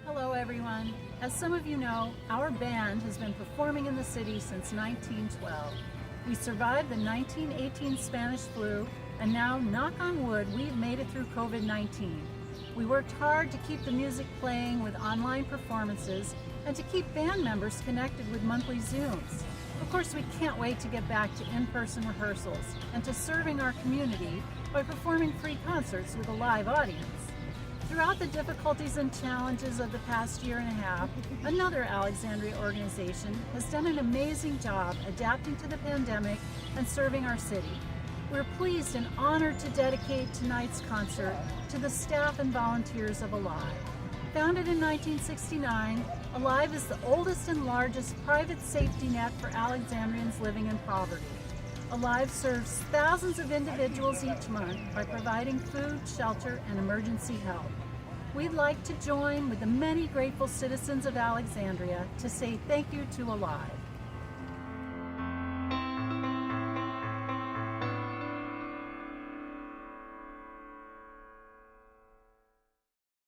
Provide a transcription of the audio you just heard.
Hello everyone. As some of you know, our band has been performing in the city since 1912. We survived the 1918 Spanish flu, and now, knock on wood, we've made it through COVID-19. We worked hard to keep the music playing with online performances and to keep band members connected with monthly Zooms. Of course, we can't wait to get back to in-person rehearsals and to serving our community by performing free concerts with a live audience. Throughout the difficulties and challenges of the past year and a half, another Alexandria organization has done an amazing job adapting to the pandemic and serving our city. We're pleased and honored to dedicate tonight's concert to the staff and volunteers of Alive. Founded in 1969, Alive is the oldest and largest private safety net for Alexandrians living in poverty. Alive serves thousands of individuals each month by providing food, shelter, and emergency help. We'd like to join with the many grateful citizens of Alexandria to say thank you to Alive.